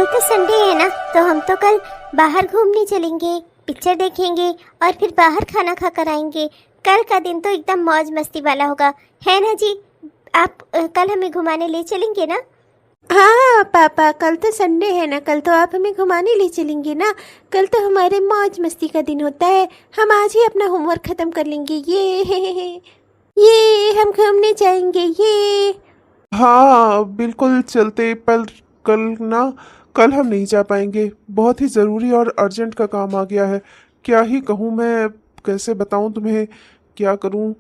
तो संडे है ना, तो हम तो कल बाहर घूमने चलेंगे, पिक्चर देखेंगे और फिर बाहर खाना खा कर आएंगे। कल का दिन तो एकदम मौज मस्ती वाला होगा, है ना जी? आप कल हमें घुमाने ले चलेंगे ना? हाँ पापा, कल तो संडे है ना, कल तो आप हमें घुमाने ले चलेंगे ना। कल तो हमारे मौज मस्ती का दिन होता है, हम आज ही अपना होमवर्क खत्म कर लेंगे। ये हम घूमने जाएंगे ये। हाँ बिल्कुल चलते, पर कल हम नहीं जा पाएंगे। बहुत ही ज़रूरी और अर्जेंट का काम आ गया है। क्या ही कहूँ मैं, कैसे बताऊँ तुम्हें, क्या करूँ।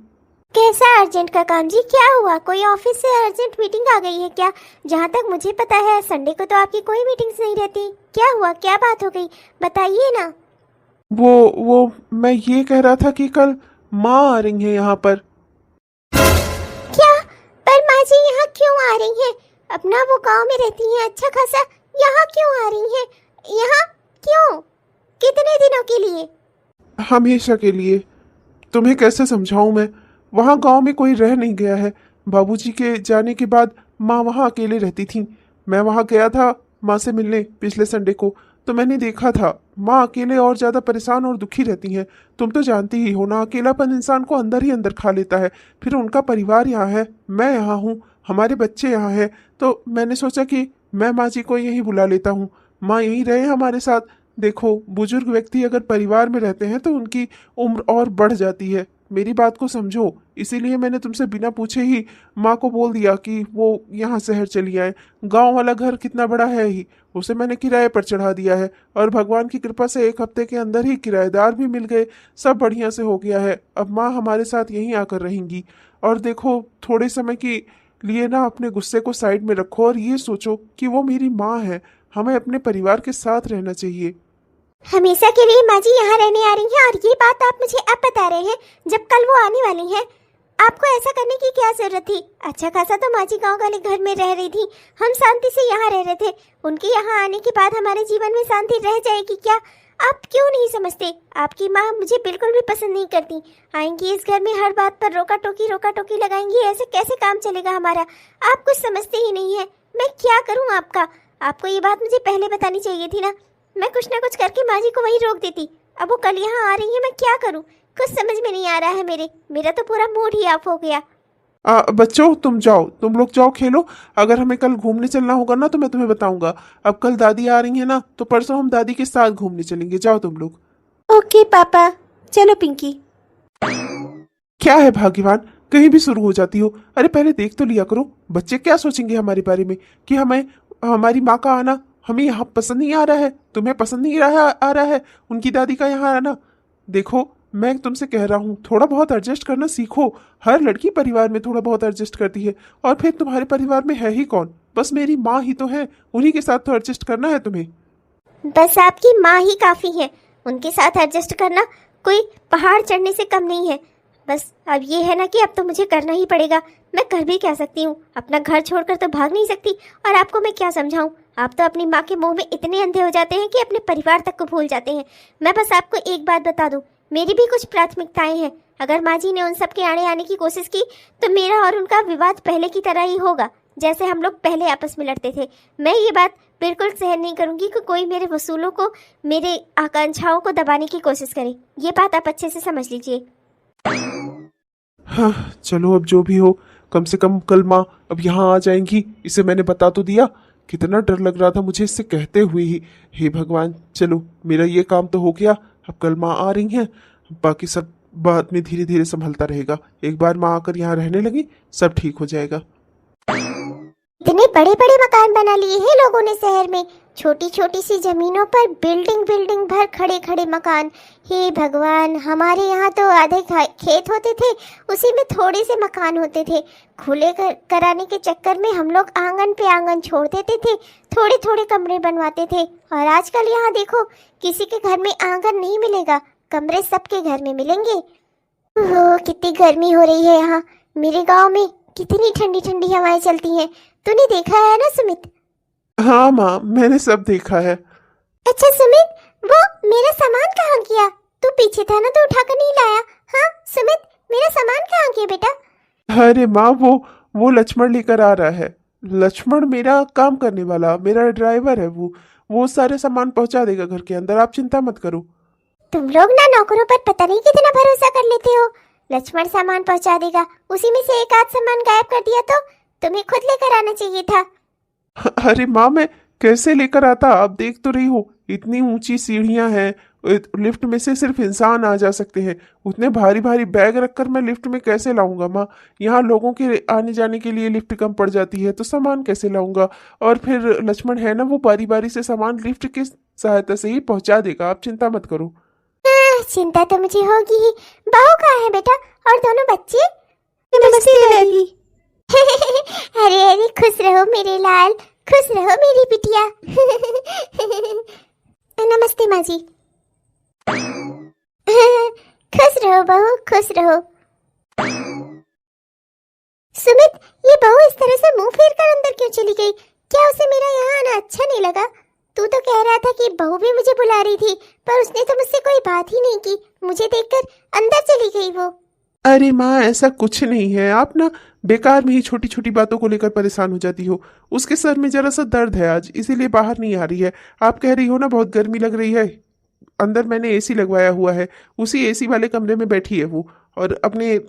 कैसा अर्जेंट का काम जी? क्या हुआ? कोई ऑफिस से अर्जेंट मीटिंग आ गई है क्या? जहाँ तक मुझे पता है संडे को तो आपकी कोई मीटिंग्स नहीं रहती। क्या हुआ, क्या बात हो गई, बताइए ना। वो मैं ये कह रहा था कि कल माँ आ रही है यहाँ पर। क्या? पर माँ जी यहाँ क्यों आ रही हैं? अपना वो गांव में रहती हैं अच्छा खासा, यहाँ क्यों आ रही हैं? यहाँ क्यों? कितने दिनों के लिए? हमेशा के लिए। तुम्हें कैसे समझाऊं मैं, वहाँ गांव में कोई रह नहीं गया है। बाबूजी के जाने के बाद माँ वहाँ अकेले रहती थी। मैं वहाँ गया था माँ से मिलने पिछले संडे को, तो मैंने देखा था माँ अकेले और ज़्यादा परेशान और दुखी रहती हैं। तुम तो जानती ही हो ना, अकेलापन इंसान को अंदर ही अंदर खा लेता है। फिर उनका परिवार यहाँ है, मैं यहाँ हूँ, हमारे बच्चे यहाँ हैं, तो मैंने सोचा कि मैं माँ जी को यहीं बुला लेता हूँ, माँ यहीं रहे हमारे साथ। देखो, बुजुर्ग व्यक्ति अगर परिवार में रहते हैं तो उनकी उम्र और बढ़ जाती है। मेरी बात को समझो, इसीलिए मैंने तुमसे बिना पूछे ही माँ को बोल दिया कि वो यहाँ शहर चली आए। गांव वाला घर कितना बड़ा है ही, उसे मैंने किराए पर चढ़ा दिया है, और भगवान की कृपा से 1 हफ्ते के अंदर ही किराएदार भी मिल गए। सब बढ़िया से हो गया है। अब माँ हमारे साथ यहीं आकर रहेंगी। और देखो, थोड़े समय के लिए ना अपने गुस्से को साइड में रखो और ये सोचो कि वो मेरी माँ है, हमें अपने परिवार के साथ रहना चाहिए। हमेशा के लिए माँ जी यहाँ रहने आ रही हैं, और ये बात आप मुझे अब बता रहे हैं जब कल वो आने वाली हैं? आपको ऐसा करने की क्या जरूरत थी? अच्छा खासा तो माँ जी गाँव वाले घर में रह रही थी, हम शांति से यहाँ रह रहे थे। उनके यहाँ आने के बाद हमारे जीवन में शांति रह जाएगी क्या? आप क्यों नहीं समझते? आपकी माँ मुझे बिल्कुल भी पसंद नहीं करती। आएंगी इस घर में, हर बात पर रोका टोकी लगाएंगी। ऐसे कैसे काम चलेगा हमारा? आप कुछ समझते ही नहीं है। मैं क्या करूँ आपका? आपको ये बात मुझे पहले बतानी चाहिए थी ना। मैं कुछ ना कुछ करके माँ जी को वहीं रोक देती। अब वो कल यहाँ आ रही है, मैं क्या करूँ? कुछ समझ में नहीं आ रहा है मेरा तो पूरा मूड ही ऑफ हो गया। बच्चों, तुम जाओ, तुम लोग जाओ खेलो। अगर हमें कल घूमने चलना होगा ना तो मैं तुम्हें बताऊंगा। अब कल दादी आ रही है ना, तो परसों हम दादी के साथ घूमने चलेंगे। जाओ तुम लोग। ओके पापा, चलो पिंकी। क्या है भाग्यवान, कहीं भी शुरू हो जाती हो। अरे पहले देख तो लिया करो, बच्चे क्या सोचेंगे हमारे बारे में, कि हमें हमारी माँ का आना हमें यहाँ पसंद नहीं आ रहा है, तुम्हें पसंद नहीं आ रहा है उनकी दादी का यहाँ आना। देखो, मैं तुमसे कह रहा हूँ, थोड़ा बहुत एडजस्ट करना सीखो। हर लड़की परिवार में थोड़ा बहुत एडजस्ट करती है, और फिर तुम्हारे परिवार में है ही कौन? बस मेरी माँ ही तो है, उन्हीं के साथ तो एडजस्ट करना है तुम्हें। बस आपकी माँ ही काफी है, उनके साथ एडजस्ट करना कोई पहाड़ चढ़ने से कम नहीं है। बस अब ये है ना कि अब तो मुझे करना ही पड़ेगा। मैं कर भी क्या सकती हूँ? अपना घर छोड़कर तो भाग नहीं सकती। और आपको मैं क्या समझाऊं? आप तो अपनी माँ के मुंह में इतने अंधे हो जाते हैं कि अपने परिवार तक को भूल जाते हैं। मैं बस आपको एक बात बता दूं, मेरी भी कुछ प्राथमिकताएं हैं। अगर माँ जी ने उन सब के आने की कोशिश की तो मेरा और उनका विवाद पहले की तरह ही होगा, जैसे हम लोग पहले आपस में लड़ते थे। मैं ये बात बिल्कुल सहन नहीं करूंगी कि कोई मेरे वसूलों को, मेरे आकांक्षाओं को दबाने की कोशिश करे। ये बात आप अच्छे से समझ लीजिए। हाँ चलो, अब जो भी हो, कम से कम कल माँ अब यहाँ आ जाएंगी, इसे मैंने बता तो दिया। कितना डर लग रहा था मुझे इससे कहते हुए ही। हे भगवान, चलो मेरा ये काम तो हो गया। अब कल माँ आ रही हैं, बाकी सब बाद में धीरे धीरे संभलता रहेगा। एक बार माँ आकर यहाँ रहने लगी, सब ठीक हो जाएगा। इतने बड़े बड़े मकान बना लिए हैं लोगों ने शहर में, छोटी छोटी सी जमीनों पर बिल्डिंग भर खड़े खड़े मकान। हे भगवान, हमारे यहाँ तो आधे खेत होते थे, उसी में थोड़े से मकान होते थे। खुले कराने के चक्कर में हम लोग आंगन पे आंगन छोड़ देते थे, थोड़े थोड़े कमरे बनवाते थे। और आजकल यहाँ देखो, किसी के घर में आंगन नहीं मिलेगा, कमरे सबके घर में मिलेंगे। ओह, कितनी गर्मी हो रही है यहाँ। मेरे गाँव में कितनी ठंडी ठंडी हवाएं चलती हैं। तूने देखा है ना सुमित? हाँ माँ, मैंने सब देखा है। अच्छा सुमित, वो मेरा सामान कहाँ गया? तू पीछे था ना, तो उठाकर नहीं लाया? हाँ सुमित, मेरा सामान कहाँ गया बेटा? अरे माँ, वो लक्ष्मण लेकर आ रहा है। लक्ष्मण मेरा काम करने वाला, मेरा ड्राइवर है। वो वो सारे सामान पहुंचा देगा घर के अंदर, आप चिंता मत करो। तुम लोग ना नौकरों पर पता नहीं कितना भरोसा कर लेते हो। लक्ष्मण सामान पहुंचा देगा, उसी में से एक आध सामान गायब कर दिया तो तुम्हें खुद लेकर आना चाहिए था। अरे माँ, मैं कैसे लेकर आता? आप देख तो रही हो, इतनी ऊंची सीढ़ियां हैं, लिफ्ट में से सिर्फ इंसान आ जा सकते हैं। उतने भारी भारी बैग रखकर मैं लिफ्ट में कैसे लाऊंगा माँ? यहाँ लोगों के आने जाने के लिए लिफ्ट कम पड़ जाती है, तो सामान कैसे लाऊंगा? और फिर लक्ष्मण है ना, वो बारी बारी से सामान लिफ्ट की सहायता से ही पहुंचा देगा, आप चिंता मत करो। चिंता तो मुझे होगी ही। बहू कहाँ है बेटा और दोनों बच्चे? नमस्ते दादी। अरे अरे, खुश रहो मेरे लाल, खुश रहो मेरी बिटिया। नमस्ते माँ जी। खुश रहो बहू, खुश रहो। सुमित, ये बहू इस तरह से मुंह फेर कर अंदर क्यों चली गई? क्या उसे मेरा यहाँ आना अच्छा नहीं लगा? तू तो कह रहा था कि बहू भी मुझे बुला रही थी, पर उसने तो मुझसे कोई बात ही नहीं की। मुझे देखकर अंदर चली गई वो। अरे माँ, ऐसा कुछ नहीं है, आप ना बेकार में ही छोटी छोटी बातों को लेकर परेशान हो जाती हो। उसके सर में जरा सा दर्द है आज, इसीलिए बाहर नहीं आ रही है। आप कह रही हो ना बहुत गर्मी लग रही है, अंदर मैंने एसी लगवाया हुआ है, उसी एसी वाले कमरे में बैठी है वो, और अपने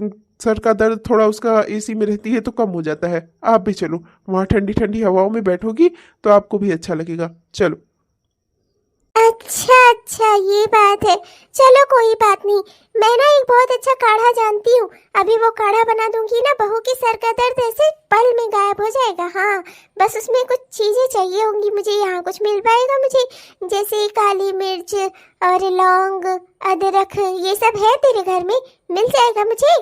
सर का दर्द थोड़ा उसका एसी में रहती है तो कम हो जाता है। आप भी चलो, वहाँ ठंडी ठंडी हवाओं में बैठोगी तो आपको भी अच्छा लगेगा, चलो। अच्छा अच्छा, ये बात है। चलो कोई बात नहीं, मैं ना एक बहुत अच्छा काढ़ा जानती हूँ। अभी वो काढ़ा बना दूंगी ना, बहू की सर का दर्द ऐसे पल में गायब हो जाएगा। हाँ, बस उसमें कुछ चीजें चाहिए होंगी मुझे। यहाँ कुछ मिल पाएगा मुझे? जैसे काली मिर्च और लौंग, अदरक, ये सब है तेरे घर में? मिल जाएगा मुझे?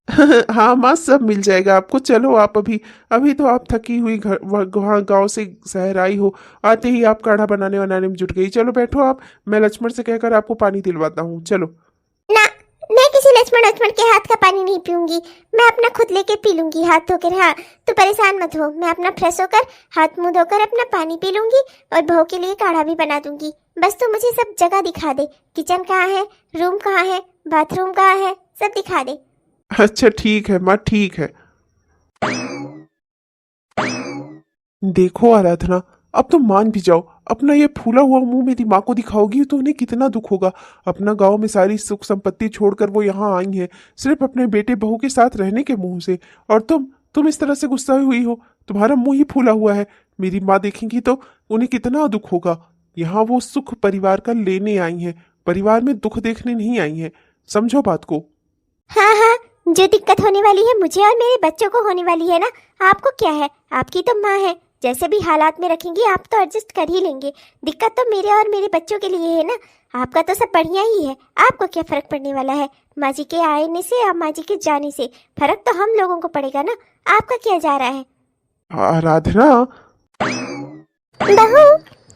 हाँ माँ, सब मिल जाएगा आपको। चलो, आप अभी अभी तो आप थकी हुई घर वहाँ गाँव से शहर आई हो, आते ही आप काढ़ा बनाने बनाने में जुट गई। चलो बैठो आप, मैं लक्ष्मण से कहकर आपको पानी दिलवाता हूँ, चलो। ना, मैं किसी लक्ष्मण के हाथ का पानी नहीं पीऊंगी। मैं अपना खुद लेके पी लूंगी हाथ धोकर। हाँ, तो परेशान मत हो, मैं अपना फ्रेश होकर हाथ मुंह धोकर अपना पानी पी लूंगी और बहू के लिए काढ़ा भी बना दूंगी। बस तू मुझे सब जगह दिखा दे, किचन कहाँ है, रूम कहाँ है, बाथरूम कहाँ है, सब दिखा दे। अच्छा ठीक है माँ, ठीक है। देखो आराधना, अब तो मान भी जाओ। अपना ये फूला हुआ मुंह मेरी माँ को दिखाओगी तो उन्हें कितना दुख होगा। अपना गांव में सारी सुख संपत्ति छोड़कर वो यहाँ आई हैं सिर्फ अपने बेटे बहू के साथ रहने के मुंह से, और तुम इस तरह से गुस्सा हुई हो। तुम्हारा मुंह ही फूला हुआ है, मेरी माँ देखेंगी तो उन्हें कितना दुख होगा। यहाँ वो सुख परिवार का लेने आई हैं, परिवार में दुख देखने नहीं आई हैं, समझो बात को। हाँ हाँ, जो दिक्कत होने वाली है मुझे और मेरे बच्चों को होने वाली है ना, आपको क्या है? आपकी तो माँ है, जैसे भी हालात में रखेंगी आप तो एडजस्ट कर ही लेंगे। दिक्कत तो मेरे और मेरे बच्चों के लिए है ना। आपका तो सब बढ़िया ही है, आपको क्या फर्क पड़ने वाला है? माँ जी के आने से और माँ जी के जाने से फर्क तो हम लोगों को पड़ेगा ना। आपका क्या जा रहा है? आराधना, बहू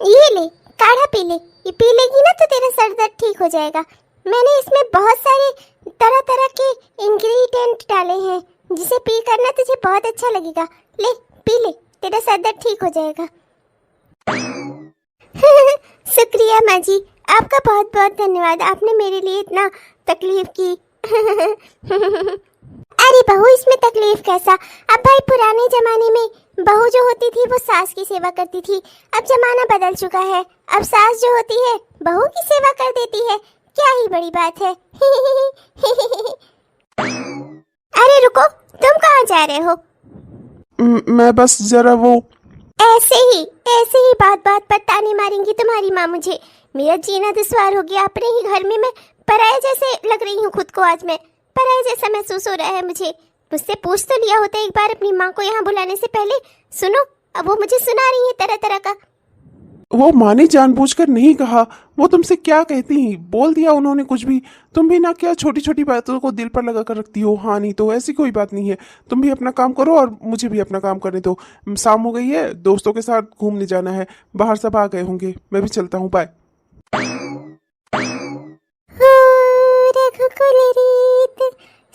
ये ले, काढ़ा पी ले। ये पी लेगी ना तो तेरा सर दर्द ठीक हो जाएगा। मैंने इसमें बहुत सारे तरह तरह के इंग्रेडिएंट डाले हैं, जिसे पी करना तुझे बहुत अच्छा लगेगा। ले पी ले, तेरा सर दर्द ठीक हो जाएगा। शुक्रिया माँ जी, आपका बहुत बहुत धन्यवाद, आपने मेरे लिए इतना तकलीफ की। अरे बहू, इसमें तकलीफ कैसा? अब भाई पुराने जमाने में बहू जो होती थी वो सास की सेवा करती थी। अब जमाना बदल चुका है, अब सास जो होती है बहू की सेवा कर देती है। क्या ही बड़ी बात है। अरे रुको, तुम कहाँ जा रहे हो? मैं बस जरा वो ऐसे ही बात बात पर ताने मारेंगी तुम्हारी माँ मुझे। मेरा जीना दुश्वार हो गया अपने ही घर में। मैं पराये जैसे लग रही हूँ खुद को। आज मैं पराये जैसा महसूस हो रहा है मुझे। मुझसे पूछ तो लिया होता एक बार अपनी माँ को यहाँ बुलाने से पहले। सुनो, अब वो मुझे सुना रही है तरह तरह का। वो माँ ने जानबूझकर नहीं कहा, वो तुमसे क्या कहती हैं, बोल दिया उन्होंने कुछ भी। तुम भी ना क्या छोटी छोटी बातों को दिल पर लगा कर रखती हो। हाँ नहीं तो ऐसी कोई बात नहीं है। तुम भी अपना काम करो और मुझे भी अपना काम करने दो। शाम हो गई है, दोस्तों के साथ घूमने जाना है, बाहर सब आ गए होंगे, मैं भी चलता हूँ, बाय। रघुकुल रीत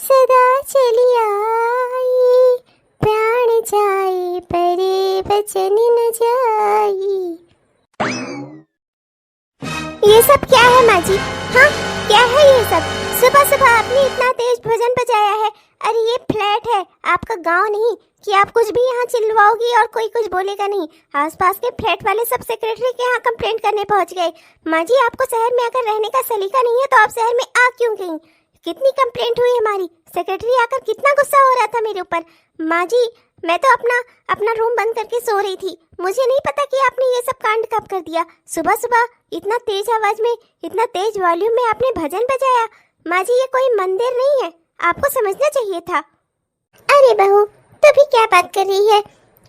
सदा चली आई, प्राण जाए परे वचन न जाई। ये सब क्या है माँ जी? हाँ, क्या है ये सब? सुबह सुबह आपने इतना तेज भजन बजाया है। अरे ये फ्लैट है, आपका गांव नहीं। कि आप कुछ भी यहाँ चिल्लवाओगी और कोई कुछ बोलेगा नहीं। आसपास के फ्लैट वाले सब सेक्रेटरी के यहाँ कंप्लेंट करने पहुँच गए। माँ जी, आपको शहर में अगर रहने का सलीका नहीं है तो आप शहर में आ क्यों गई? कितनी कंप्लेंट हुई हमारी, सेक्रेटरी आकर कितना गुस्सा हो रहा था मेरे ऊपर। माँ जी, मैं तो अपना रूम बंद करके सो रही थी, मुझे नहीं पता कि आपने ये सब कांड कब कर दिया। सुबह सुबह इतना तेज आवाज में, इतना तेज वॉल्यूम में आपने भजन बजाया। माँ जी, ये कोई मंदिर नहीं है, आपको समझना चाहिए था। अरे बहू, तो भी क्या बात कर रही है?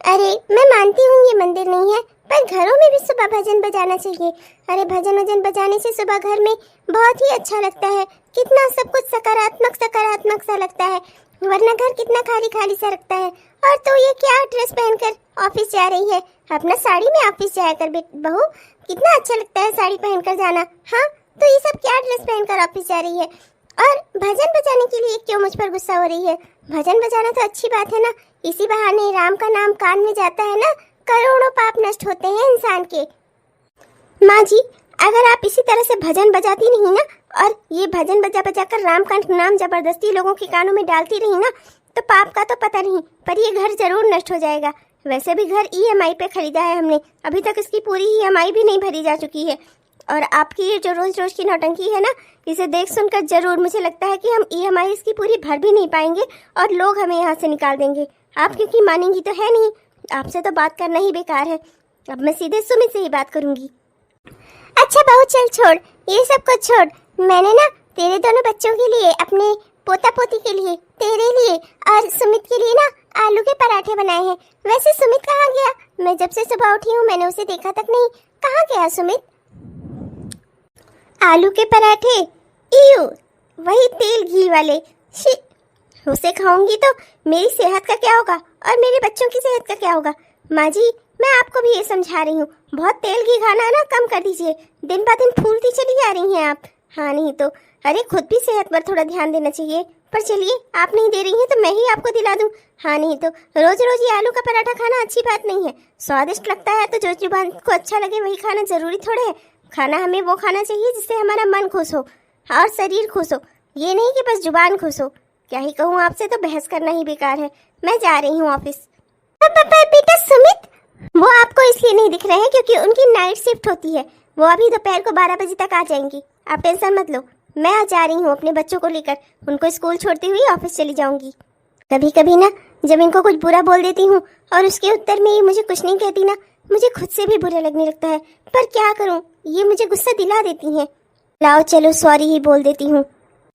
अरे मैं मानती हूँ ये मंदिर नहीं है, पर घरों में भी सुबह भजन बजाना चाहिए। अरे भजन वजन बजाने से सुबह घर में बहुत ही अच्छा लगता है, कितना सब कुछ सकारात्मक सकारात्मक सा लगता है, वरना घर कितना खाली खाली सा लगता है। और तो ये क्या ड्रेस पहनकर ऑफिस जा रही है? अपना साड़ी में ऑफिस जाया कर बहू, कितना अच्छा लगता है साड़ी पहनकर जाना। हाँ, तो ये सब क्या ड्रेस पहनकर ऑफिस जा रही है? और भजन बजाने के लिए क्यों मुझ पर गुस्सा हो रही है? भजन बजाना तो अच्छी बात है ना, इसी बहाने राम का नाम कान में जाता है ना, करोड़ों पाप नष्ट होते हैं इंसान के। माँ जी, अगर आप इसी तरह से भजन बजाती नहीं ना, और ये भजन बजा बजा कर राम का नाम जबरदस्ती लोगों के कानों में डालती रही ना, तो पाप का तो पता नहीं, पर ये घर जरूर नष्ट हो जाएगा। वैसे भी घर ईएमआई पे खरीदा है हमने, अभी तक इसकी पूरी ईएमआई भी नहीं भरी जा चुकी है। और आपकी ये जो रोज रोज की नौटंकी है ना, इसे देख सुनकर जरूर मुझे लगता है कि हम ईएमआई इसकी पूरी भर भी नहीं पाएंगे और लोग हमें यहाँ से निकाल देंगे। आप क्योंकि मानेंगी तो है नहीं, आपसे तो बात करना ही बेकार है। अब मैं सीधे सुमित से ही बात करूंगी। अच्छा बहू, चल छोड़ ये सब कुछ छोड़। मैंने ना तेरे दोनों बच्चों के लिए, अपने पोता पोती के लिए, तेरे लिए और सुमित के लिए ना आलू के पराठे बनाए हैं। वैसे सुमित कहाँ गया? मैं जब से सुबह उठी हूँ मैंने उसे देखा तक नहीं। कहाँ गया सुमित? आलू के पराठे? इयू, वही तेल घी वाले। उसे खाऊंगी तो मेरी सेहत का क्या होगा और मेरे बच्चों की सेहत का क्या होगा? माँ जी, मैं आपको भी ये समझा रही हूँ, बहुत तेल घी खाना ना कम कर दीजिए। दिन ब दिन फूलती चली जा रही हैं आप। हाँ नहीं तो, अरे खुद भी सेहत पर थोड़ा ध्यान देना चाहिए। पर चलिए, आप नहीं दे रही हैं तो मैं ही आपको दिला दूं। हाँ नहीं तो, रोज रोज ये आलू का पराठा खाना अच्छी बात नहीं है। स्वादिष्ट लगता है तो जो जुबान को अच्छा लगे वही खाना जरूरी थोड़े है। खाना हमें वो खाना चाहिए जिससे हमारा मन खुश हो और शरीर खुश हो, ये नहीं कि बस जुबान खुश हो। क्या ही कहूँ आपसे, तो बहस करना ही बेकार है। मैं जा रही हूँ ऑफिस। बेटा सुमित, वो आपको इसलिए नहीं दिख रहे हैं क्योंकि उनकी नाइट शिफ्ट होती है, वो अभी दोपहर को 12 बजे तक आ जाएंगी। आप टेंशन मत लो, मैं आ जा रही हूँ अपने बच्चों को लेकर, उनको स्कूल छोड़ती हुई ऑफिस चली जाऊंगी। कभी कभी ना जब इनको कुछ बुरा बोल देती हूँ और उसके उत्तर में ये मुझे कुछ नहीं कहती ना, मुझे खुद से भी बुरा लगने लगता है। पर क्या करूँ, ये मुझे गुस्सा दिला देती हैं। लाओ चलो सॉरी ही बोल देती हूँ।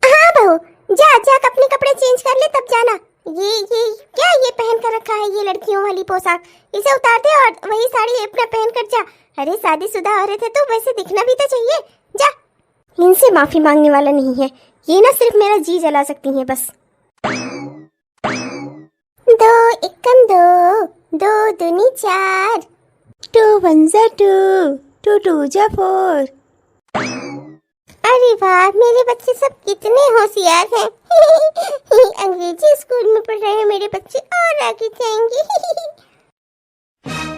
हाँ बहू, जा अपने कपड़े चेंज कर ले तब जाना। ये क्या ये पहन कर रखा है, ये लड़कियों वाली पोशाक? इसे उतार दे और वही साड़ी अपना पहन कर जा। अरे शादीशुदा औरत है तो वैसे दिखना भी तो चाहिए। जा। इनसे माफी मांगने वाला नहीं है, ये ना सिर्फ मेरा जी जला सकती हैं बस। 2 एकम 2, 2 दूनी 4, 2 1 जा 2, 2 2 जा 4। अरे वाह, मेरे बच्चे सब कितने होशियार हैं। अंग्रेजी स्कूल में पढ़ रहे हैं मेरे बच्चे, और आगे जाएंगे।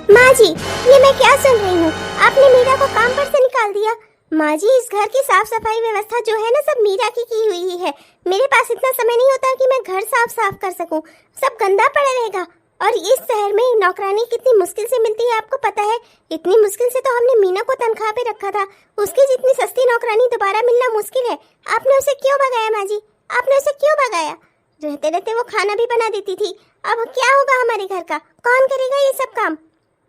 माँ जी, ये मैं क्या सुन रही हूँ? आपने मीरा को काम पर से निकाल दिया। माँ जी, इस घर की साफ सफाई व्यवस्था जो है ना, सब मीरा की हुई है। मेरे पास इतना समय नहीं होता कि मैं घर साफ कर सकूं, सब गंदा पड़ा रहेगा। और इस शहर में नौकरानी कितनी मुश्किल से मिलती है आपको पता है? इतनी मुश्किल से तो हमने मीना को तनख्वाह पे रखा था, उसकी जितनी सस्ती नौकरानी दोबारा मिलना मुश्किल है। आपने उसे क्यों भगाया माँ जी? आपने उसे क्यों भगाया? रहते रहते वो खाना भी बना देती थी। अब क्या होगा हमारे घर का? कौन करेगा ये सब काम?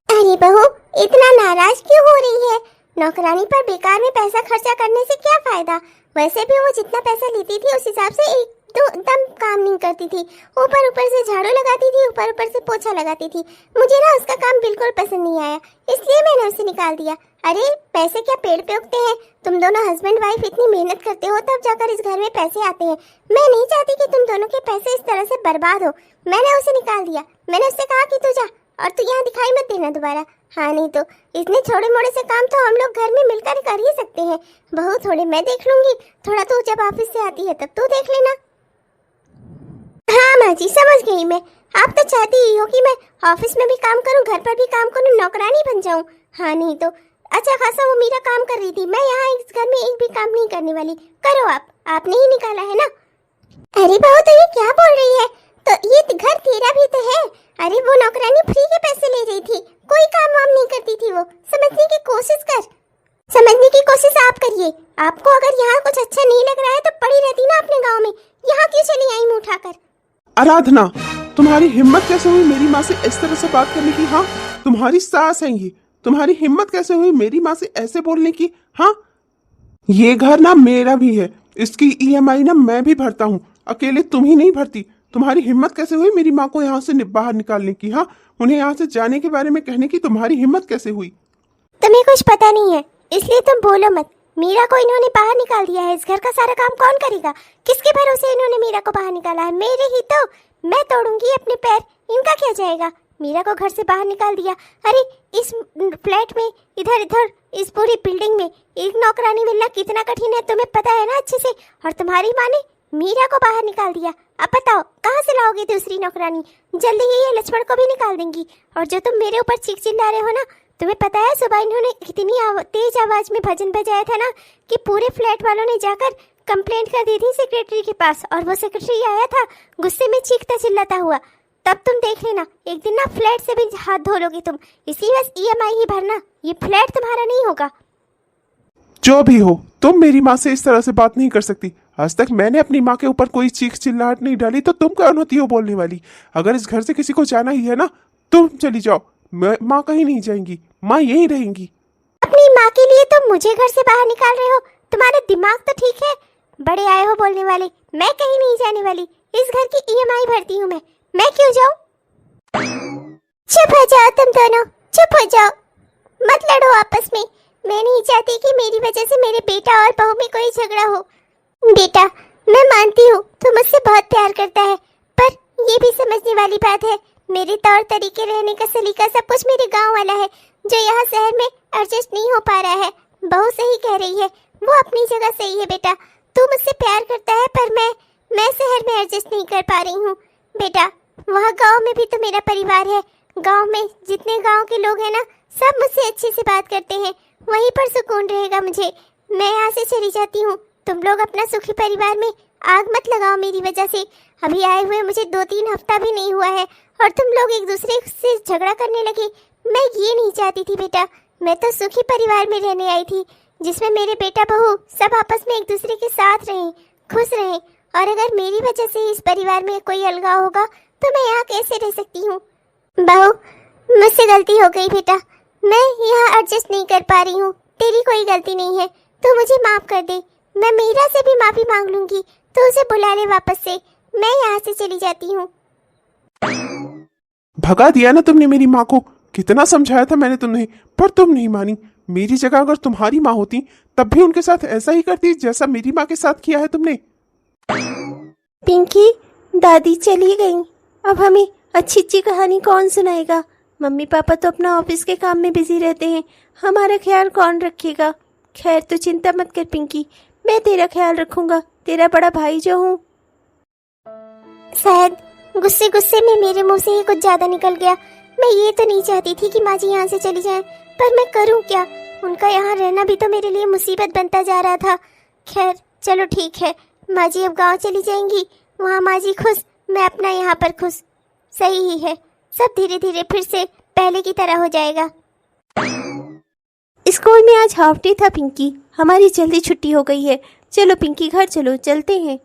अरे बहू, इतना नाराज क्यों हो रही है? नौकरानी पर बेकार में पैसा खर्चा करने से क्या फायदा? वैसे भी वो जितना पैसा लेती थी उस हिसाब से एकदम काम नहीं करती थी। ऊपर से झाड़ू लगाती थी, ऊपर से पोछा लगाती थी। मुझे ना उसका काम बिल्कुल पसंद नहीं आया, इसलिए मैंने उसे निकाल दिया। अरे पैसे क्या पेड़ पे उगते हैं? तुम दोनों हस्बैंड वाइफ इतनी मेहनत करते हो तब जाकर इस घर में पैसे आते हैं। मैं नहीं चाहती कि तुम दोनों के पैसे इस तरह से बर्बाद हो। मैंने उसे निकाल दिया। मैंने उससे कहा कि तू जा और तू यहाँ दिखाई मत देना दोबारा। हाँ नहीं तो इतने छोटे मोटे से काम तो हम लोग घर में मिलकर कर ही सकते हैं। बहू थोड़े मैं देख लूंगी, थोड़ा तू जब ऑफिस से आती है तब तू देख लेना। हाँ माँ जी, समझ गई मैं। आप तो चाहती ही हो कि मैं ऑफिस में भी काम करूं, घर पर भी काम करूं, नौकरानी बन जाऊं। हाँ नहीं तो अच्छा खासा वो मीरा काम कर रही थी, मैं यहाँ इस घर में एक भी काम नहीं करने वाली। करो आपने ही निकाला है ना। अरे बहू, तो ये क्या बोल रही है? तो ये घर तेरा भी तो है। अरे वो नौकरानी फ्री के पैसे ले रही थी, कोई काम वाम नहीं करती थी वो। समझने की कोशिश कर, समझने की कोशिश आप करिए। आपको अगर यहाँ कुछ अच्छा नहीं लग रहा है तो पड़ी रहती ना अपने गांव में, यहाँ क्यों चली आई मुंह उठाकर? आराधना, तुम्हारी हिम्मत कैसे हुई मेरी माँ से इस तरह से बात करने की? हाँ, तुम्हारी सास है ये, तुम्हारी हिम्मत कैसे हुई मेरी माँ से ऐसे बोलने की? हाँ, ये घर ना मेरा भी है, इसकी ईएमआई ना मैं भी भरता हूँ, अकेले तुम ही नहीं भरती। तुम्हारी हिम्मत कैसे हुई मेरी माँ को यहाँ से बाहर निकालने की? हाँ, उन्हें यहाँ से जाने के बारे में कहने की तुम्हारी हिम्मत कैसे हुई? तुम्हें कुछ पता नहीं है इसलिए तुम बोलो मत। मीरा को इन्होंने बाहर निकाल दिया है, इस घर का सारा काम कौन करेगा? किसके भरोसे इन्होंने मीरा को बाहर निकाला है? मेरे ही तो। मैं तोड़ूंगी अपने पैर, इनका क्या जाएगा? मीरा को घर से बाहर निकाल दिया। अरे इस फ्लैट में, इधर इधर इस पूरी बिल्डिंग में एक नौकरानी मिलना कितना कठिन है, तुम्हें पता है ना अच्छे से। और तुम्हारी माँ ने मीरा को बाहर निकाल दिया। अब बताओ कहाँ से लाओगे दूसरी नौकरानी? जल्दी ही ये लक्ष्मण को भी निकाल देंगी। और जो तुम मेरे ऊपर चीख चिल्ला रहे हो ना, तुम्हें पता है सुबह इन्होंने इतनी तेज आवाज में भजन बजाया था ना कि पूरे फ्लैट वालों ने जाकर कंप्लेंट कर दी थी सेक्रेटरी के पास। और वो सेक्रेटरी आया था गुस्से में चीखता चिल्लाता हुआ। तब तुम देख लेना, एक दिन ना फ्लैट से भी हाथ धो लोगे तुम। इसी बस ईएमआई ही भरना, ये फ्लैट तुम्हारा नहीं होगा। जो भी हो, तुम मेरी माँ से इस तरह से बात नहीं कर सकती। आज तक मैंने अपनी माँ के ऊपर कोई चीख चिल्लाहट नहीं डाली, तो तुम कौन होती हो बोलने वाली? अगर इस घर से किसी को जाना ही है ना, तुम चली जाओ। माँ कहीं नहीं जाएंगी, माँ यहीं रहेंगी। अपनी माँ के लिए तुम मुझे घर से बाहर निकाल रहे हो? तुम्हारा दिमाग तो ठीक है? बड़े आए हो बोलने वाले। मैं कहीं नहीं जाने वाली, इस घर की ईएमआई भरती हूँ मैं क्यों जाऊँ? चुप हो जाओ तुम दोनों, चुप हो जाओ, मत लड़ो आपस में। मैं नहीं चाहती कि मेरी वजह से मेरे बेटा और बहू में कोई झगड़ा हो। बेटा, मैं मानती हूँ तू मुझसे बहुत प्यार करता है, पर ये भी समझने वाली बात है, मेरे तौर तरीके, रहने का सलीका सब कुछ मेरे गांव वाला है, जो यहाँ शहर में एडजस्ट नहीं हो पा रहा है। बहू सही कह रही है, वो अपनी जगह सही है। बेटा, तू मुझसे प्यार करता है, पर मैं शहर में एडजस्ट नहीं कर पा रही हूँ। बेटा, वहाँ गांव में भी तो मेरा परिवार है। गांव में जितने गांव के लोग हैं ना, सब मुझसे अच्छे से बात करते हैं। वहीं पर सुकून रहेगा मुझे। मैं यहाँ से चली जाती हूँ। तुम लोग अपना सुखी परिवार में आग मत लगाओ मेरी वजह से। अभी आए हुए मुझे 2-3 हफ्ता भी नहीं हुआ है और तुम लोग एक दूसरे से झगड़ा करने लगे। मैं ये नहीं चाहती थी बेटा। मैं तो सुखी परिवार में रहने आई थी, जिसमें मेरे बेटा बहू सब आपस में एक दूसरे के साथ रहें, खुश रहें। और अगर मेरी वजह से इस परिवार में कोई अलगाव होगा तो मैं यहाँ कैसे रह सकती हूँ? बहू, मुझसे गलती हो गई बेटा, मैं यहाँ एडजस्ट नहीं कर पा रही हूँ। तेरी कोई गलती नहीं है, तू मुझे माफ कर दे। मैं मीरा से भी माफी मांग लूंगी, तो उसे बुला ले वापस से। मैं यहाँ से चली जाती हूँ। भगा दिया ना तुमने मेरी माँ को। कितना समझाया था मैंने तुम्हें, पर तुम नहीं मानी। मेरी जगह अगर तुम्हारी माँ होती तब भी उनके साथ ऐसा ही करती जैसा मेरी माँ के साथ किया है तुमने। पिंकी, दादी चली गई, अब हमें अच्छी अच्छी कहानी कौन सुनाएगा? मम्मी पापा तो अपना ऑफिस के काम में बिजी रहते हैं, हमारा ख्याल कौन रखेगा? खैर तो चिंता मत कर पिंकी, मैं तेरा ख्याल रखूंगा, तेरा बड़ा भाई जो हूँ। शायद गुस्से गुस्से में मेरे मुंह से ही कुछ ज्यादा निकल गया। मैं ये तो नहीं चाहती थी कि माँ जी यहाँ से चली जाएं, पर मैं करूँ क्या? उनका यहाँ रहना भी तो मेरे लिए मुसीबत बनता जा रहा था। खैर चलो ठीक है, माँ जी अब गाँव चली जाएंगी, वहाँ माँ जी खुश, मैं अपना यहाँ पर खुश। सही ही है, सब धीरे धीरे फिर से पहले की तरह हो जाएगा। स्कूल में आज हाफ डे था पिंकी, हमारी जल्दी छुट्टी हो गई है। चलो पिंकी घर चलो, चलते हैं।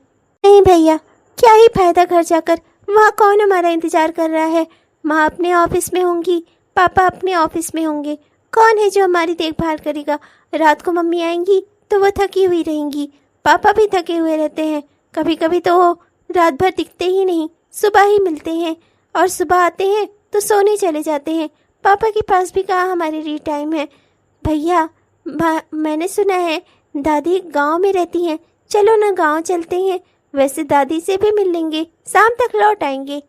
नहीं भैया, क्या ही फायदा घर जाकर, वहाँ कौन हमारा इंतजार कर रहा है? माँ अपने ऑफिस में होंगी, पापा अपने ऑफिस में होंगे, कौन है जो हमारी देखभाल करेगा? रात को मम्मी आएंगी तो वो थकी हुई रहेंगी, पापा भी थके हुए रहते हैं। कभी कभी तो वो रात भर दिखते ही नहीं, सुबह ही मिलते हैं, और सुबह आते हैं तो सोने चले जाते हैं। पापा के पास भी कहाँ हमारे लिए टाइम है? भैया, मैंने सुना है दादी गांव में रहती हैं, चलो ना गांव चलते हैं, वैसे दादी से भी मिल लेंगे, शाम तक लौट आएंगे।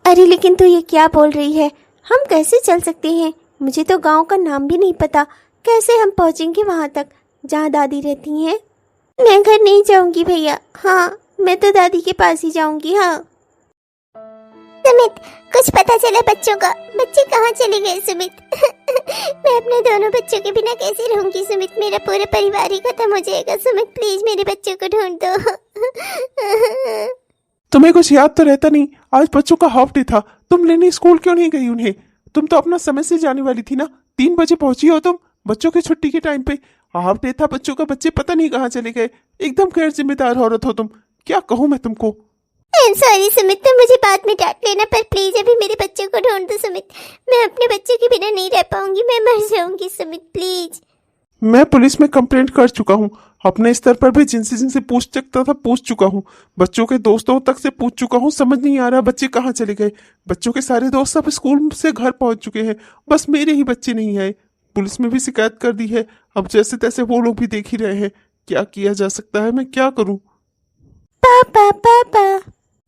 अरे लेकिन तू ये क्या बोल रही है? हम कैसे चल सकते हैं? मुझे तो गांव का नाम भी नहीं पता, कैसे हम पहुंचेंगे वहां तक जहाँ दादी रहती हैं? मैं घर नहीं जाऊंगी भैया, हाँ मैं तो दादी के पास ही जाऊंगी। हाँ सुमित, कुछ पता चला बच्चों का? बच्चे कहाँ चले गए सुमित? मैं अपने दोनों बच्चों के बिना कैसे रहूंगी सुमित? मेरा पूरा परिवार ही खत्म हो जाएगा। सुमित प्लीज मेरे बच्चों को ढूंढ दो। तुम्हें कुछ याद तो रहता नहीं। आज बच्चों का हाफ डे था, तुम लेने स्कूल क्यों नहीं गई उन्हें? तुम तो अपना समय से जाने वाली थी ना। 3 बजे पहुंची हो तुम बच्चों की छुट्टी के टाइम पे। हाफ डे था बच्चों का, बच्चे पता नहीं कहाँ चले गए। एकदम गैर जिम्मेदार औरत हो तुम। क्या कहूँ मैं तुमको। सॉरी सुमित, तुम मुझे बाद में डांट लेना, पर प्लीज अभी मेरे बच्चों को ढूंढ दो सुमित। मैं अपने बच्चों के बिना नहीं रह पाऊंगी, मैं मर जाऊंगी सुमित, प्लीज। मैं पुलिस में कंप्लेंट कर चुका हूँ। अपने स्तर पर भी जिनसे जिनसे पूछ सकता था पूछ चुका हूँ। बच्चों के दोस्तों तक से पूछ चुका हूँ। समझ नहीं आ रहा बच्चे कहाँ चले गए। बच्चों के सारे दोस्त सब स्कूल से घर पहुंच चुके हैं, बस मेरे ही बच्चे नहीं आए। पुलिस में भी शिकायत कर दी है। अब जैसे तैसे वो लोग भी देख ही रहे हैं। क्या किया जा सकता है, मैं क्या करूं। पापा पापा।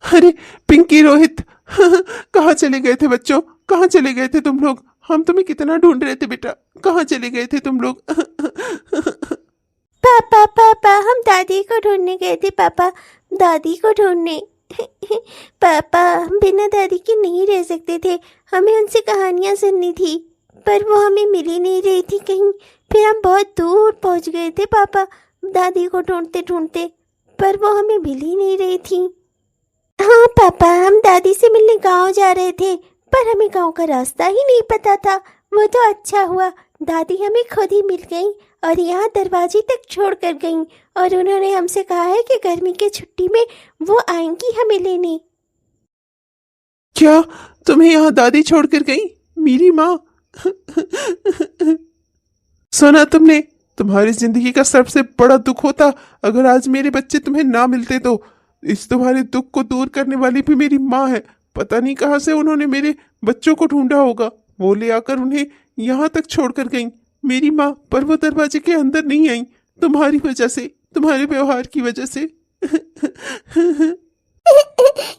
अरे पिंकी, रोहित कहाँ चले गए थे बच्चों? कहाँ चले गए थे तुम लोग? हम तुम्हें कितना ढूंढ रहे थे बेटा, कहाँ चले गए थे तुम लोग? पापा पापा, हम दादी को ढूंढने गए थे पापा, दादी को ढूंढने। पापा, हम बिना दादी के नहीं रह सकते थे। हमें उनसे कहानियां सुननी थी, पर वो हमें मिल ही नहीं रही थी कहीं। फिर हम बहुत दूर पहुंच गए थे पापा, दादी को ढूंढते ढूंढते, पर वो हमें मिल ही नहीं रही थी। हाँ पापा, हम दादी से मिलने गांव जा रहे थे, पर हमें गांव का रास्ता ही नहीं पता था। वो तो अच्छा हुआ, दादी हमें खुद ही मिल गई और यहाँ दरवाजे तक छोड़ कर गई, और उन्होंने हमसे कहा है कि गर्मी की छुट्टी में वो आएंगी हमें लेने। क्या तुम्हें यहाँ दादी छोड़कर गई? मेरी माँ। सुना तुमने? तुम्हारी जिंदगी का सबसे बड़ा दुख होता अगर आज मेरे बच्चे तुम्हें ना मिलते तो। इस तुम्हारे दुख को दूर करने वाली भी मेरी माँ है। पता नहीं कहाँ से उन्होंने मेरे बच्चों को ढूंढा होगा। वो ले आकर उन्हें यहाँ तक छोड़कर गई मेरी माँ, पर वो दरवाजे के अंदर नहीं आई। तुम्हारी वजह से, तुम्हारे व्यवहार की वजह से।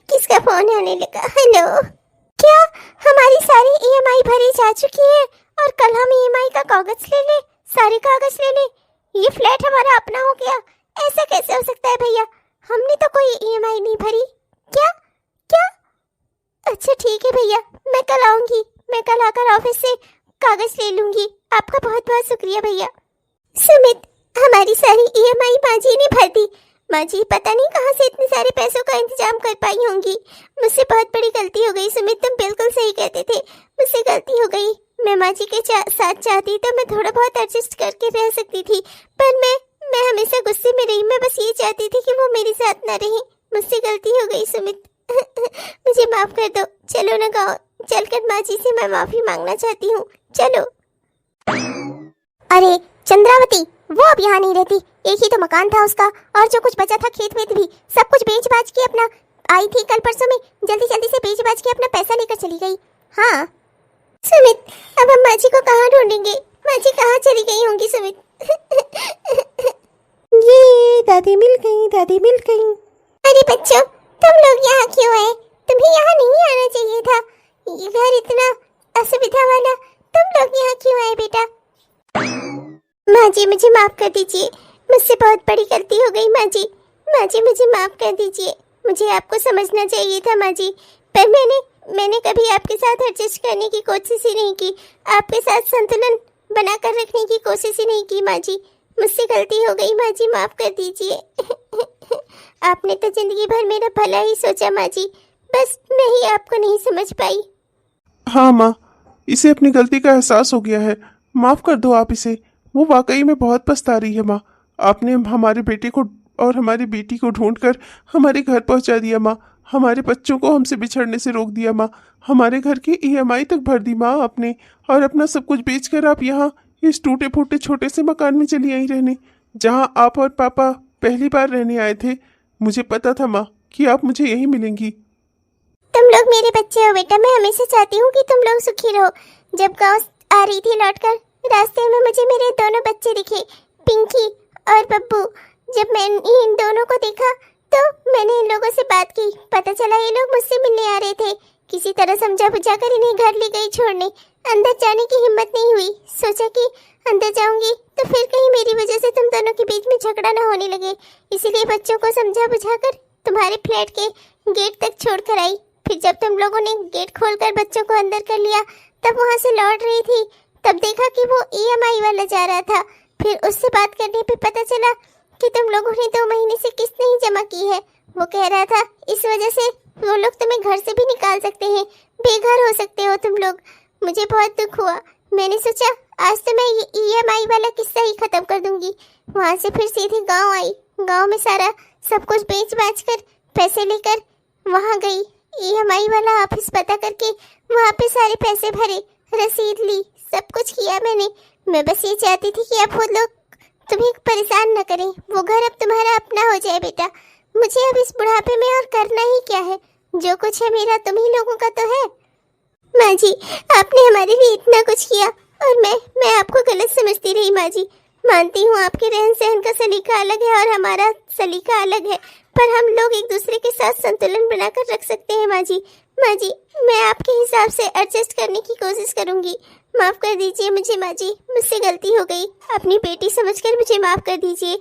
किसका फोन आने लगा? हेलो, क्या हमारी सारी ईएमआई भरी जा चुकी है और कल हम ईएमआई का कागज ले लें? सारे कागज ले लें, ये फ्लैट हमारा अपना हो गया। ऐसा कैसे हो सकता है भैया? हमने तो कोई ईएमआई नहीं भरी। क्या क्या? अच्छा ठीक है भैया, मैं कल आऊंगी। मैं कल आकर ऑफिस से कागज ले लूंगी। आपका बहुत बहुत शुक्रिया भैया। सुमित, हमारी सारी ईएमआई माँ जी ने भर दी। माँ जी पता नहीं कहाँ से इतने सारे पैसों का इंतजाम कर पाई होंगी। मुझसे बहुत बड़ी गलती हो गई सुमित, तुम बिल्कुल सही कहते थे, मुझसे गलती हो गई। मैं माँ जी के साथ चाहती तो मैं थोड़ा बहुत एडजस्ट करके रह सकती थी, पर मैं हमेशा गुस्से में रही। मैं बस ये चाहती थी कि वो मेरे साथ ना रहे। मुझसे गलती हो गई सुमित। मुझे माफ कर दो। चलो ना गाँव चलकर माँ जी से मैं माफी मांगना चाहती हूँ। चलो। अरे चंद्रावती, वो अब यहाँ नहीं रहती। एक ही तो मकान था उसका, और जो कुछ बचा था खेत में भी सब कुछ बेच बाच के अपना आई थी कल परसों में, जल्दी जल्दी से बेच बाच के अपना पैसा लेकर चली गई। हाँ सुमित, अब हम माँ जी को कहाँ ढूंढेंगे? माँ जी कहाँ चली गई होंगी सुमित? ये दादी मिल गई, दादी मिल गई। अरे बच्चों, तुम लोग यहाँ क्यों आए? तुम्हें यहाँ नहीं आना चाहिए था। ये घर इतना असुविधा वाला, तुम लोग यहाँ क्यों आए बेटा? माँ जी मुझे माफ कर दीजिए, मुझसे बहुत बड़ी गलती हो गई माँ जी। माँ जी मुझे माफ कर दीजिए, मुझे आपको समझना चाहिए था माँ जी, पर मैंने कभी आपके साथ एडजस्ट करने की कोशिश ही नहीं की, आपके साथ संतुलन बनाकर रखने की कोशिश ही नहीं की माँ जी। मुझसे गलती हो गई माँ जी, माफ कर दीजिए। आपने तो जिंदगी भर मेरा भला ही सोचा माँ जी, बस मैं ही आपको नहीं समझ पाई। हाँ माँ, इसे अपनी गलती का एहसास हो गया है, माफ कर दो आप इसे। वो वाकई में बहुत पछता रही है माँ। आपने हमारे बेटे को और हमारी बेटी को ढूंढकर हमारे घर पहुंचा दिया माँ। हमारे बच्चों को हमसे बिछड़ने से रोक दिया माँ। हमारे घर की ईएमआई तक भर दी माँ आपने, और अपना सब कुछ बेचकर आप यहाँ इस टूटे फूटे छोटे से मकान में चली आई रहने, जहाँ आप और पापा पहली बार रहने आए थे। मुझे पता था माँ कि आप मुझे यहीं मिलेंगी। तुम लोग मेरे बच्चे हो बेटा, मैं हमेशा चाहती हूँ कि तुम लोग सुखी रहो। जब गाँव आ रही थी लौटकर, रास्ते में मुझे मेरे दोनों बच्चे दिखे, पिंकी और बब्बू। जब मैंने इन दोनों को देखा तो मैंने इन लोगों से बात की। पता चला ये लोग मुझसे मिलने आ रहे थे। किसी तरह समझा बुझा कर इन्हें घर ले गई छोड़ने। अंदर जाने की हिम्मत नहीं हुई। सोचा कि अंदर जाऊंगी तो फिर कहीं मेरी वजह से तुम दोनों के बीच में झगड़ा ना होने लगे, इसलिए बच्चों को समझा बुझा कर तुम्हारे फ्लैट के गेट तक छोड़ कर आई। फिर जब तुम लोगों ने गेट खोलकर बच्चों को अंदर कर लिया, तब वहाँ से लौट रही थी, तब देखा कि वो ईएमआई वाला जा रहा था। फिर उससे बात करने पे पता चला कि तुम लोगों ने 2 महीने से किस्त नहीं जमा की है। वो कह रहा था इस वजह से वो लोग तुम्हें घर से भी निकाल सकते हैं, बेघर हो सकते हो तुम लोग। मुझे बहुत दुख हुआ। मैंने सोचा आज तो मैं ये EMI वाला किस्सा ही खत्म कर दूंगी। वहाँ से फिर सीधे गांव आई। गांव में सारा सब कुछ बेच बाच कर पैसे लेकर वहाँ गई। EMI वाला ऑफिस पता करके वहाँ पे सारे पैसे भरे, रसीद ली, सब कुछ किया मैंने। मैं बस ये चाहती थी कि अब वो लोग तुम्हें परेशान न करें, वो घर अब तुम्हारा अपना हो जाए बेटा। मुझे अब इस बुढ़ापे में और करना ही क्या है, जो कुछ है मेरा तुम ही लोगों का तो है। माँ जी, आपने हमारे लिए इतना कुछ किया और मैं आपको गलत समझती रही माँ जी। मानती हूँ आपके रहन सहन का सलीका अलग है और हमारा सलीका अलग है, पर हम लोग एक दूसरे के साथ संतुलन बनाकर रख सकते हैं माँ जी। माँ जी, मैं आपके हिसाब से एडजस्ट करने की कोशिश करूँगी। माफ़ कर दीजिए मुझे माँ जी, मुझसे गलती हो गई। अपनी बेटी समझकर मुझे माफ़ कर दीजिए।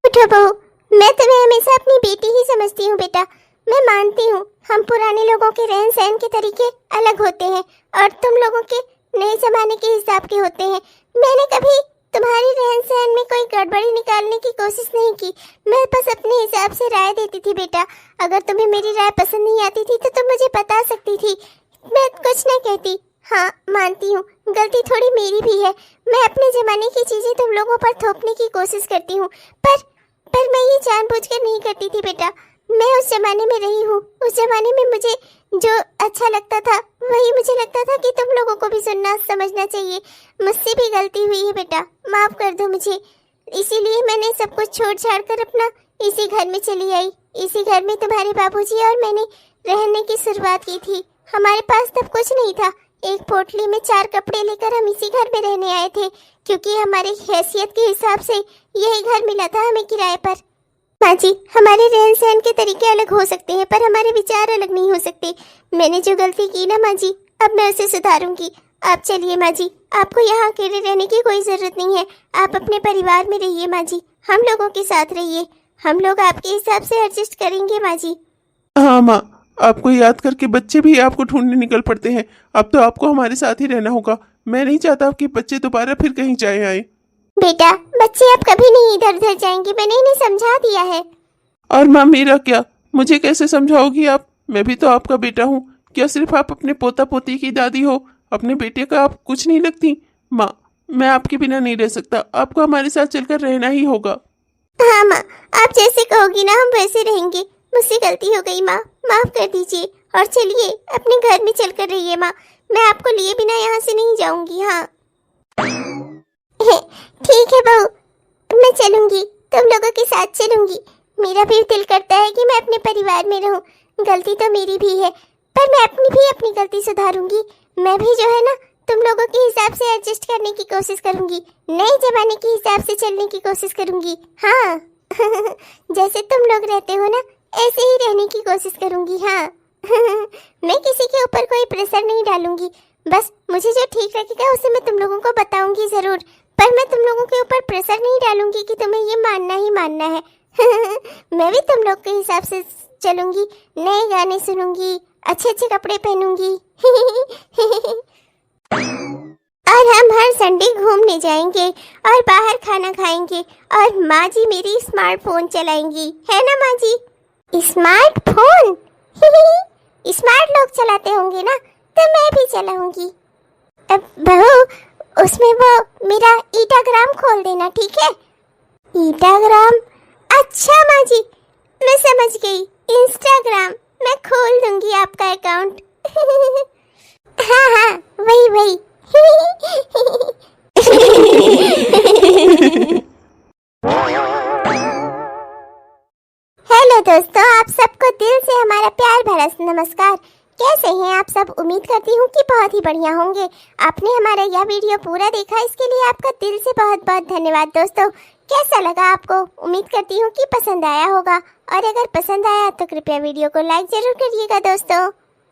उठो बहू, मैं तुम्हें हमेशा अपनी बेटी ही समझती हूँ बेटा। मैं मानती हूँ हम पुराने लोगों के रहन सहन के तरीके अलग होते हैं और तुम लोगों के नए जमाने के हिसाब के होते हैं। मैंने कभी तुम्हारी रहन सहन में कोई गड़बड़ी निकालने की कोशिश नहीं की। मैं बस अपने हिसाब से राय देती थी बेटा। अगर तुम्हें मेरी राय पसंद नहीं आती थी तो तुम मुझे बता सकती थी, मैं कुछ नहीं कहती। हाँ, मानती हूँ गलती थोड़ी मेरी भी है। मैं अपने जमाने की चीजें तुम लोगों पर थोपने की कोशिश करती हूँ, पर मैं ये जानबूझकर नहीं करती थी बेटा। मैं उस जमाने में रही हूँ। उस जमाने में मुझे जो अच्छा लगता था वही मुझे लगता था कि तुम लोगों को भी सुनना समझना चाहिए। मुझसे भी गलती हुई है बेटा, माफ कर दो मुझे। इसीलिए मैंने सब कुछ छोड़ छाड़ कर अपना इसी घर में चली आई। इसी घर में तुम्हारे बाबूजी और मैंने रहने की शुरुआत की थी। हमारे पास तब कुछ नहीं था। एक पोटली में 4 कपड़े लेकर हम इसी घर में रहने आए थे, क्योंकि हमारी हैसियत के हिसाब से यही घर मिला था हमें किराए पर। माँ जी, हमारे रहन सहन के तरीके अलग हो सकते हैं, पर हमारे विचार अलग नहीं हो सकते। मैंने जो गलती की ना माँ जी, अब मैं उसे सुधारूंगी। आप चलिए माँ जी, आपको यहाँ अकेले रहने की कोई जरूरत नहीं है। आप अपने परिवार में रहिए माँ जी, हम लोगों के साथ रहिए। हम लोग आपके हिसाब से एडजस्ट करेंगे माँ जी। हाँ माँ, आपको याद करके बच्चे भी आपको ढूंढने निकल पड़ते हैं। अब तो आपको हमारे साथ ही रहना होगा। मैं नहीं चाहता कि बच्चे दोबारा फिर कहीं जाए आए। बेटा, बच्चे अब कभी नहीं इधर उधर जाएंगे, मैंने इन्हें समझा दिया है। और माँ, मेरा क्या? मुझे कैसे समझाओगी आप? मैं भी तो आपका बेटा हूँ। क्या सिर्फ आप अपने पोता पोती की दादी हो? अपने बेटे का आप कुछ नहीं लगती? माँ, मैं आपके बिना नहीं रह सकता। आपको हमारे साथ चलकर रहना ही होगा। हाँ माँ, आप जैसे कहोगी ना हम वैसे रहेंगे। मुझसे गलती हो गई माँ, माफ कर दीजिए। और चलिए अपने घर में चलकर रहिए माँ, मैं आपको लिए बिना यहाँ से नहीं जाऊंगी। हाँ ठीक है बहू, मैं चलूंगी, तुम लोगों के साथ चलूंगी। मेरा भी दिल करता है कि मैं अपने परिवार में रहूं। गलती तो मेरी भी है, पर मैं अपनी गलती सुधारूंगी। मैं भी जो है ना तुम लोगों के हिसाब से एडजस्ट करने की कोशिश करूंगी, नए जमाने के हिसाब से चलने की कोशिश करूंगी। हाँ जैसे तुम लोग रहते हो ना ऐसे ही रहने की कोशिश करूंगी। हाँ मैं किसी के ऊपर कोई प्रेशर नहीं डालूंगी। बस मुझे जो ठीक लगेगा उसे मैं तुम लोगों को बताऊंगी जरूर, पर मैं तुम लोगों के ऊपर प्रेशर नहीं डालूंगी कि तुम्हें ये मानना ही मानना है। मैं भी तुम लोग के हिसाब से चलूंगी, नए गाने सुनूंगी, अच्छे अच्छे कपड़े पहनूंगी और हम हर संडे घूमने जाएंगे और बाहर खाना खाएंगे और माँ जी मेरी स्मार्टफोन चलाएंगी, है ना माँ जी? स्मार्टफोन स्मार्ट लोग चलाते होंगे ना, तो मैं भी चलाऊंगी। अब बहू, उसमें वो मेरा इंस्टाग्राम खोल देना, ठीक है? इंस्टाग्राम? अच्छा माँ जी, मैं समझ गई। इंस्टाग्राम मैं खोल दूंगी आपका अकाउंट। हाँ हाँ, वही हेलो दोस्तों, आप सबको दिल से हमारा प्यार भरा नमस्कार। कैसे हैं आप सब? उम्मीद करती हूँ कि बहुत ही बढ़िया होंगे। आपने हमारा यह वीडियो पूरा देखा, इसके लिए आपका दिल से बहुत बहुत धन्यवाद। दोस्तों, कैसा लगा आपको? उम्मीद करती हूँ कि पसंद आया होगा, और अगर पसंद आया तो कृपया वीडियो को लाइक जरूर करिएगा दोस्तों।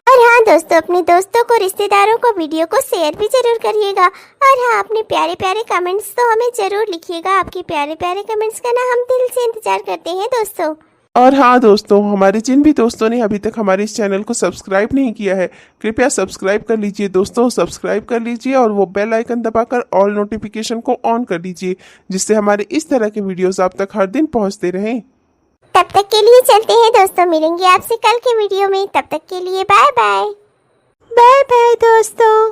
और हाँ दोस्तों, अपने दोस्तों को, रिश्तेदारों को वीडियो को शेयर भी जरूर करिएगा। और हाँ, अपने प्यारे प्यारे कमेंट्स तो हमें जरूर लिखिएगा। आपके प्यारे प्यारे कमेंट्स का ना हम दिल से इंतजार करते हैं दोस्तों। और हाँ दोस्तों, हमारे जिन भी दोस्तों ने अभी तक हमारे इस चैनल को सब्सक्राइब नहीं किया है, कृपया सब्सक्राइब कर लीजिए दोस्तों, सब्सक्राइब कर लीजिए और वो बेल आइकन दबाकर ऑल नोटिफिकेशन को ऑन कर लीजिए, जिससे हमारे इस तरह के वीडियोस आप तक हर दिन पहुंचते रहें। तब तक के लिए चलते हैं दोस्तों, मिलेंगे आपसे कल के वीडियो में। तब तक के लिए बाय बाय। बाय बाय दोस्तों।